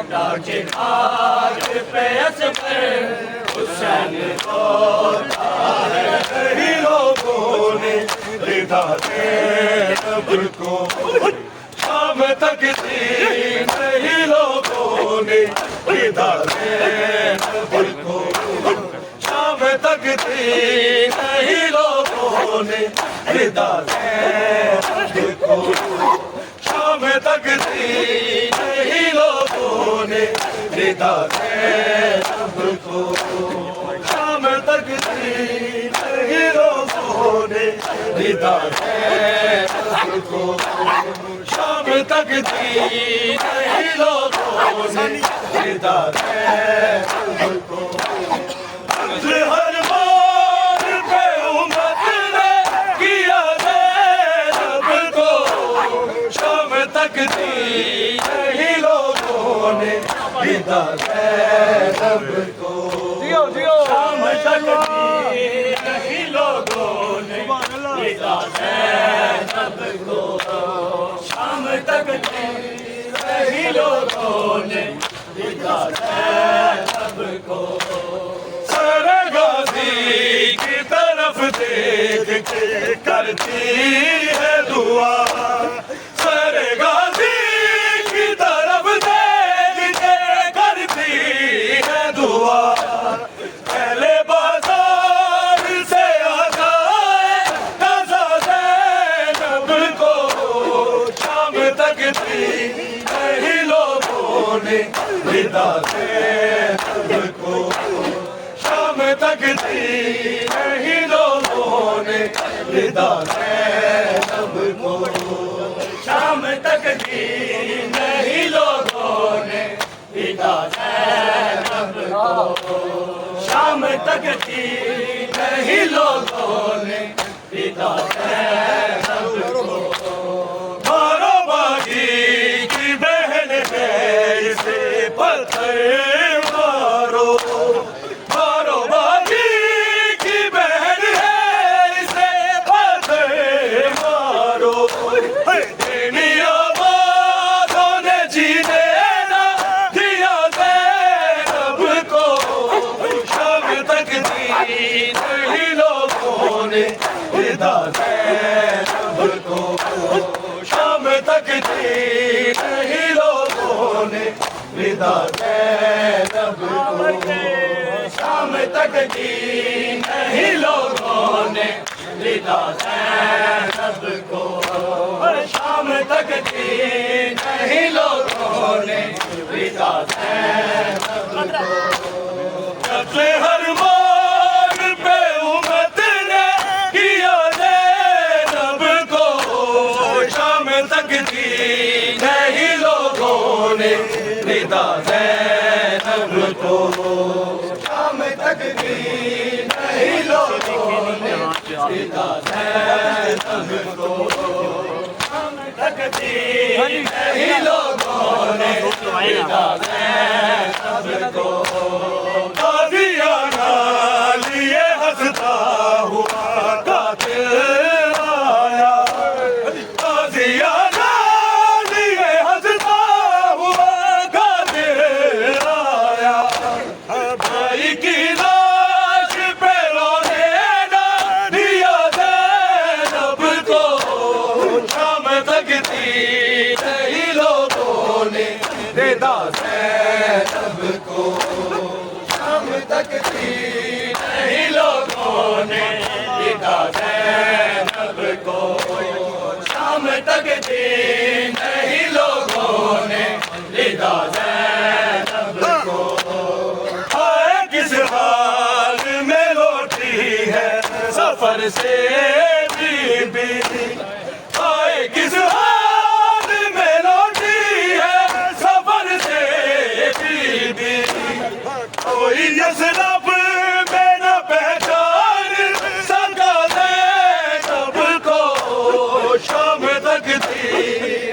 नाचे आज पेस पर हुसैन होता है। कई लोगों ने रिदा ज़ैनब को शाम तक थी, कई लोगों ने रिदा ज़ैनब को शाम तक थी, कई लोगों ने रिदा ज़ैनब को शाम तक थी, कई लोगों ने रिदा ज़ैनब को शाम तक थी, कई लोगों ने रिदा ज़ैनब को शाम तक थी, कई लोगों ने रिदा ज़ैनब को। हर बार पे उम्मत ने किया ज़ैनब को शाम तक थी, कई लोगों ने रिदा ज़ैनब को शाम तक थी, कई लोगों ने रिदा ज़ैनब को शाम तक थी, कई लोगों ने रिदा ज़ैनब को। सरे गाज़ी की तरफ देख के करती है दुआ, सरे गाज़ी की तरफ देख के करती है दुआ। पहले बाजार से आता है ताज़ा ज़ैनब को शाम तक थी, कई लोगों ने रिदा ज़ैनब को शाम तक थी, कई लोगों ने रिदा ज़ैनब को शाम तक थी, कई लोगों ने रिदा ज़ैनब को शाम तक थी, कई लोगों ने रिदा ज़ैनब को। मारो बागी की बहन है इसे पत्थर मारो, मारो बागी की बहन है इसे पत्थर मारो। तेरी आवाज़ों ने जीने ना दिया ज़ैनब को शाम तक थी, कई लोगों ने रिदा ज़ैनब को शाम तक थी, कई लोगों ने रिदा ज़ैनब को शाम तक थी, कई लोगों ने रिदा ज़ैनब को शाम तक थी, कई लोगों ने रिदा ज़ैनब को। सबसे हर बार पे उम्मत ने किया ज़ैनब को शाम तक थी, कई लोगों ने रिदा ज़ैनब को शाम तक थी, कई लोगों ने रिदा ज़ैनब को शाम तक थी, कई लोगों ने रिदा ज़ैनब को। कादियाना लिए हंसता हुआ कातिल आया, कादियाना लिए हंसता हुआ कातिल आया। भाई की लाश पे रोने ना दिया ज़ैनब को शाम तक थी, कई लोगों ने रिदा ज़ैनब को शाम तक थी, कई लोगों ने रिदा ज़ैनब को शाम तक थी, कई लोगों ने रिदा ज़ैनब को। आए किस हाल में लौटी है सफर से बीबी, आए किस हाल में लौटी है सफर से बीबी। कोई यसरफ में न पहचान सका ज़ैनब को शाम तक थी,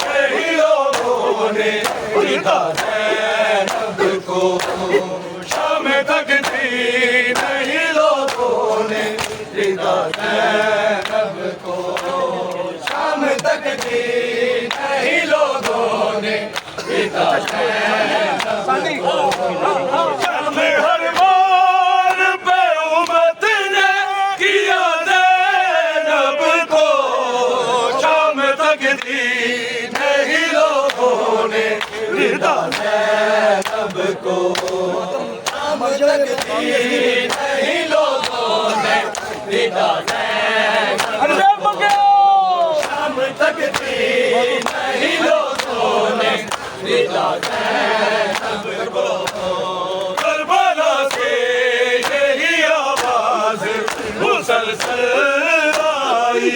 कई लोगों ने रिदा ज़ैनब को शाम तक थी, कई लोगों ने रिदा ज़ैनब को शाम तक थी, कई लोगों ने रिदा ज़ैनब रिदा ज़ैनब को शाम तक दी नहीं लोगों ने रिदा ज़ैनब को शाम तक दी नहीं लोगों ने रिदा ज़ैनब को करबला से यही आवाज़ मुसलसल आई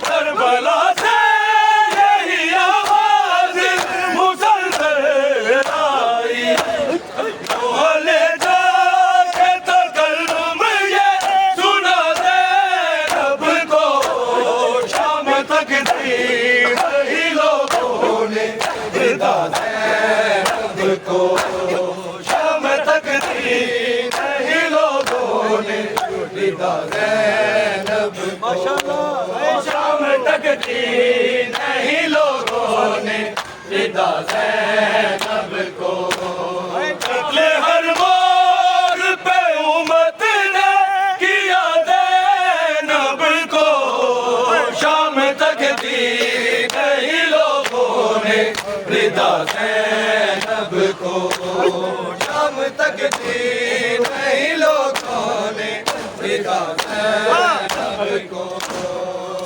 करबला से यही आवाज़ मुसलसल आई मोहल्ले जाके तकल्लुम ये सुना ज़ैनब को शाम तक दी नहीं लोगों ने रिदा ज़ैनब को शाम तक दी नहीं लोगों ने रिदा ज़ैनब को शाम तक दी नहीं लोगों ने रिदा ज़ैनब को कत्ले हर मोड़ पे उम्मत ने किया ज़ैनब को शाम तक दी नहीं लोगों ने रिदा ज़ैनब को शाम तक दी नहीं लोगों ने रिदा ज़ैनब को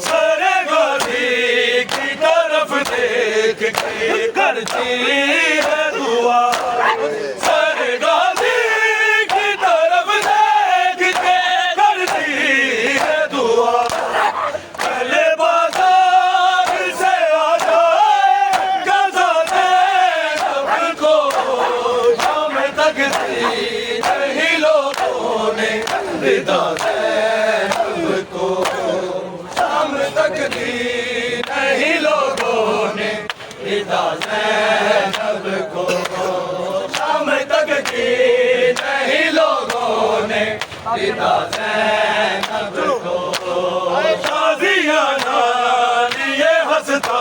सरे गाजी की तरफ देख के करती है दुआ सरे गाजी की तरफ देख के करती है दुआ पहले बाजार से आ जाए गज़ा ज़ैनब को शाम तक दी नहीं लोगों ने रिदा ज़ैनब को शाम तक दी नहीं लोगों ने रिदा ज़ैनब को शाम तक दी नहीं लोगों ने रिदा ज़ैनब को शादियाना लिए हंसता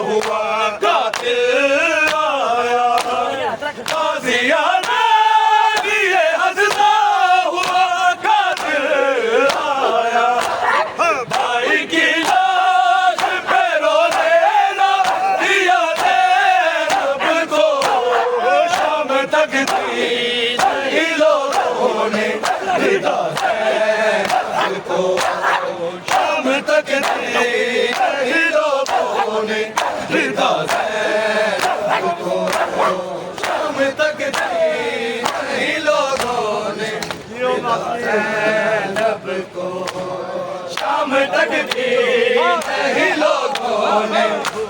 हुआ कातिल आया शादियाना लिए हंसता हुआ कातिल आया भाई की लाश पे रोने ना दिया ज़ैनब को शाम तक दी नहीं लोगों ने रिदा ज़ैनब को शाम तक दी नहीं लोगों ने रिदा ज़ैनब को शाम तक दी नहीं लोगों ने रिदा ज़ैनब को शाम तक दी नहीं लोगों ने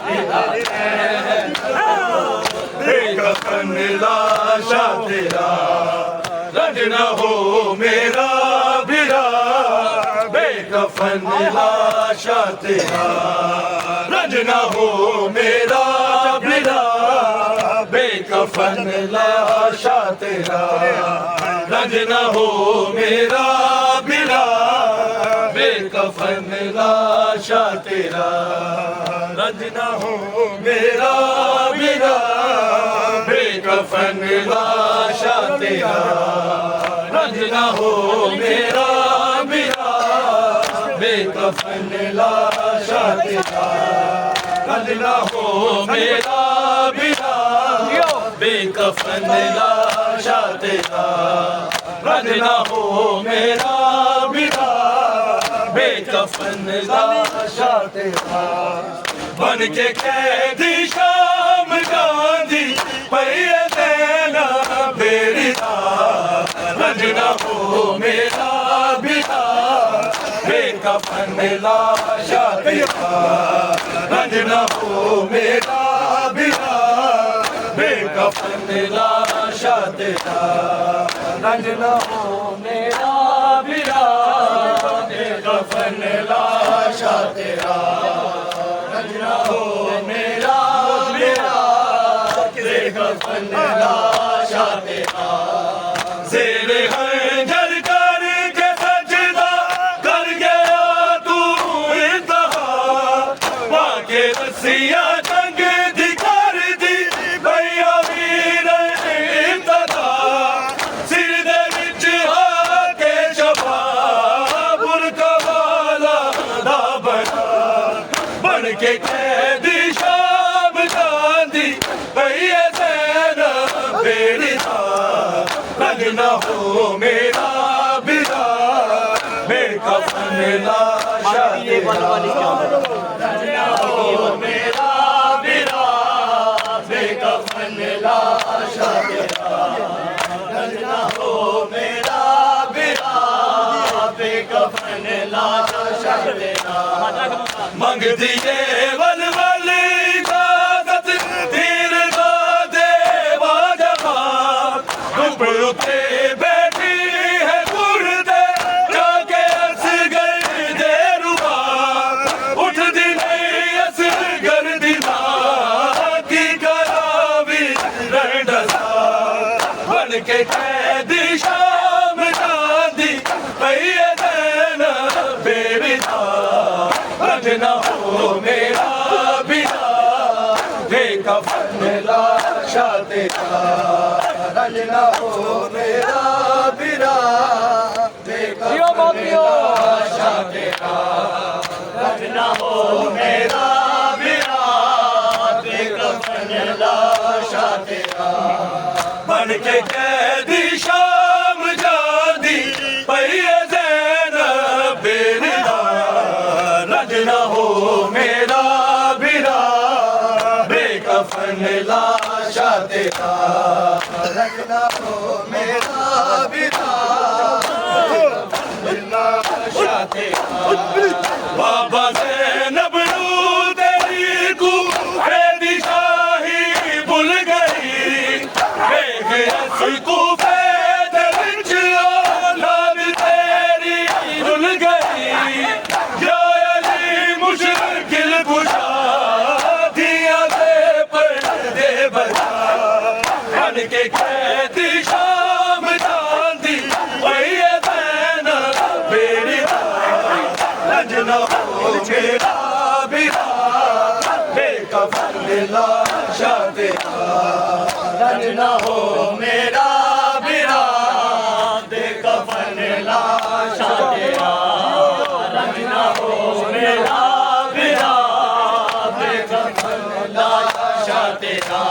रिदा ज़ैनब बेकफन लाशा तेरा रंज न हो मेरा बिरा बेकफन लाशा तेरा रंज न हो मेरा बिरा बेकफन लाशा तेरा रंज न हो मेरा बिरा बेकफन लाशा तेरा रंज न हो मेरा बिरा बेकफन लाशा तेरा रंज न हो मेरा बिरा बेकफन लाशा तेरा रंज न हो मेरा बिरा बेकफन लाशा तेरा रंज न हो मेरा बिरा बेकफन लाशा तेरा बन के कैदी शाम गांधी पहिए देना बेरिदा रंज न हो मेरा बिरा बेकफन लाशा तेरा रंज न हो मेरा बिरा बेकफन लाशा तेरा रंज न हो मेरा बिरा बेकफन लाशा तेरा रंज न हो मेरा बिरा बेकफन लाशा तेरा ज़ेरे खंजर करके सजदा कर गया तू इंतहा वाके रस्सियाँ जंग दिखार दी भैया वीर इंतहा सिर दे विच आके शफा बुरका वाला दा बन के कैदी शाम गांधी भैया रंग न हो मेरा बिरा बेकफन लाशा तेरा रंग न हो मेरा बिरा बेकफन लाशा तेरा रंग न हो मेरा बिरा बेकफन लाशा तेरा मंग दिए वलवल इजाजत तीर का देवा जवान उते बैठी है गुर्दे जाके असगर दे रुबा उठ दी नहीं असगर दिना की करावी रंडसा बन के कैदी शाम चांदी पहिए देना बेविदा रंग न हो मेरा बिना बेकफन लाशा तेरा रंग न हो मेरा बिना बेकफन लाशा तेरा रंग न हो मेरा बिना बेकफन लाशा तेरा बन के कैदी शाम जादी पहिए ज़ैनब बेरिदा रंग न हो मेरा बिरा बेकफन लाशा तेरा रंग न हो मेरा बिरा बेकफन लाशा तेरा बाबा ज़ैनब नू तेरी को कैदी शाही भूल गई बेग को फैद विच औलाद तेरी भूल गई या अली मुश्किल कुशा दिया दे पर्दे बजा बन के कैदी शाम चांदी पहिए देना बेरिदा रंग न हो मेरा बिरा बेकफन लाशा तेरा रंग न हो मेरा बिरा बेकफन लाशा तेरा रंग न हो मेरा बिरा बेकफन लाशा तेरा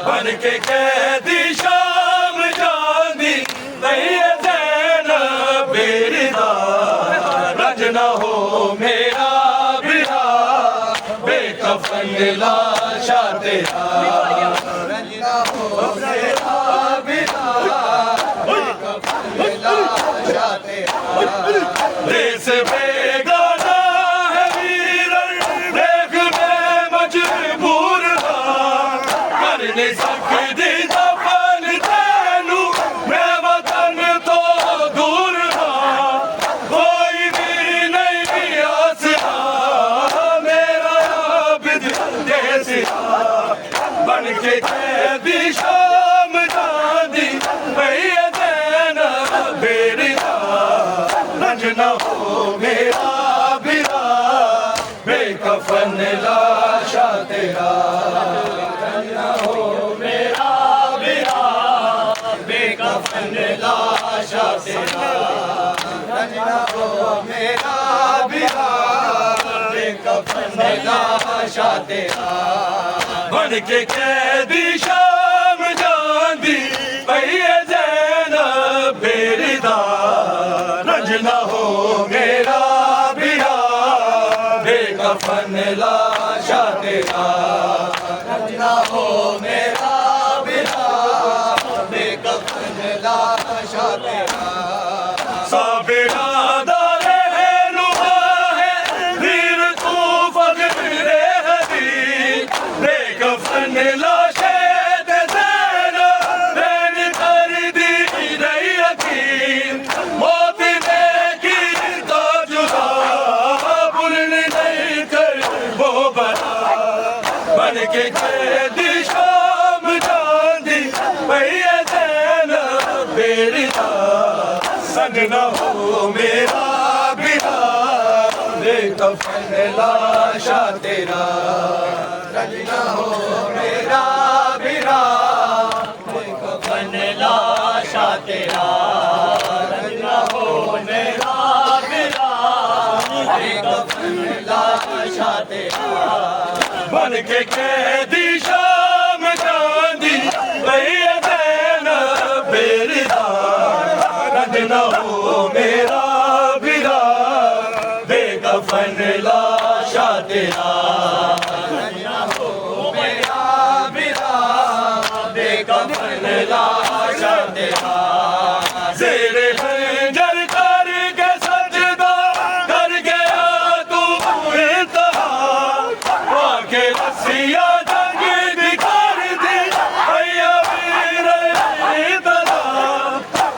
बन के कैदी शाम चांदी पहिए ज़ैनब बेरिदा रंग न हो मेरा बिरा बेकफन लाशा तेरा रंग न हो मेरा बिरा बेकफन लाशा तेरा देश बेगाना है वीरन देख मैं मजबूर हाँ कर नहीं सकती दफन तैनू मैं वतन तो दूर हाँ कोई भी नहीं आसरा मेरा आबिद देसिया बन के कैदी शाम चांदी पहिए देना बेरिदा रंग न हो मेरा बिरा बेकफन लाशा तेरा रंग न हो मेरा बिरा बेकफन लाशा तेरा रंग न हो मेरा बिरा बेकफन लाशा तेरा बन के कैदी शाम चांदी पहिए ज़ैनब बेरिदा रंग न हो मेरा बिरा बेकफन लाशा तेरा रंग न हो मेरा बिरा बेकफन लाशा तेरा साबिरा दारे रुबा है वीर तू फख्र हदी बेकफन लाशे दे ज़ैनब बैन कर दी नहीं यकीन मौत ने की तो जुदा भूलने नहीं कर वो बना बन के कैदी शाम चांदी पहिए ज़ैनब बेरिदा संग न हो मेरा बिरा बेकफन लाशा तेरा रंग न हो मेरा बिरा बेकफन लाशा तेरा रंग न हो मेरा बिरा बेकफन लाशा तेरा बन के कैदी शाम चांदी पहिए ज़ैनब बेरिदा न हो मेरा बिरा बेकफन लाशा तेरा बेकफन लाशा तेरा ज़ेरे खंजर करके सजदा कर गया तू इंतहा आके रस्सियाँ जंग दिखार दी भैया वीर इतना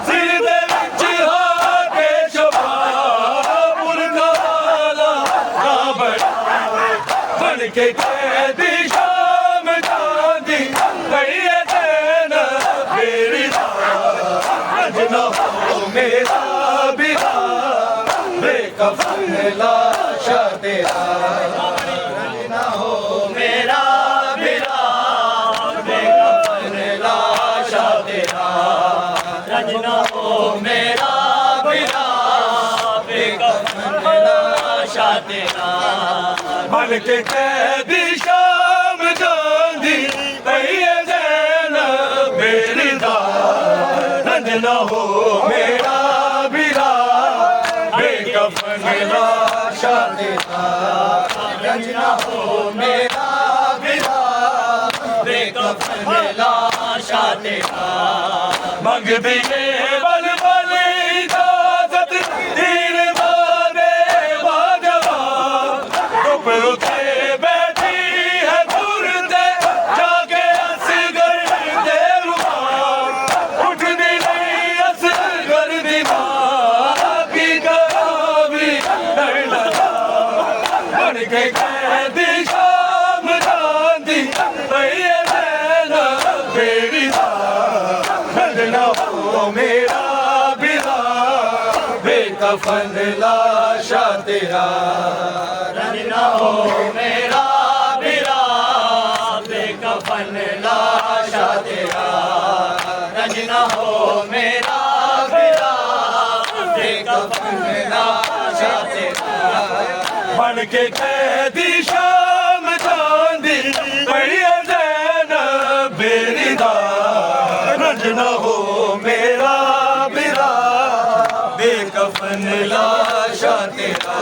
सिर दे विच हाके शबाब मुर्गा वाला ना बन के कैदी शाम चांदी कहिए न हो मेरा बिरा बेकफन लाशा तेरा न हो मेरा बिरा बेकफन लाशा तेरा न हो मेरा बिरा बेकफन लाशा तेरा मन के कैदी शाम चांदी कहिए ज़ैनब मेरी न हो मेरा बिरा बेकफन लाशा तेरा न हो मेरा बिरा बेकफन लाशा तेरा मंग दिए बल बल इजाजत तीर मारे बाजवा ऊपर उठे बैठी है तुरते जाके असगर दे रुबा उठनी के कैदी शाम चांदी भैया ज़ैनब मेरी न हो मेरा बिरा बेकफन लाशा तेरा न हो मेरा बिरा बेकफन लाशा तेरा न हो मेरा बिरा बेकफन लाशा तेरा बन के कैदी शाम चांदी भैया ज़ैनब मेरी रंज न हो मेरा बिरा बेकफन लाशा तेरा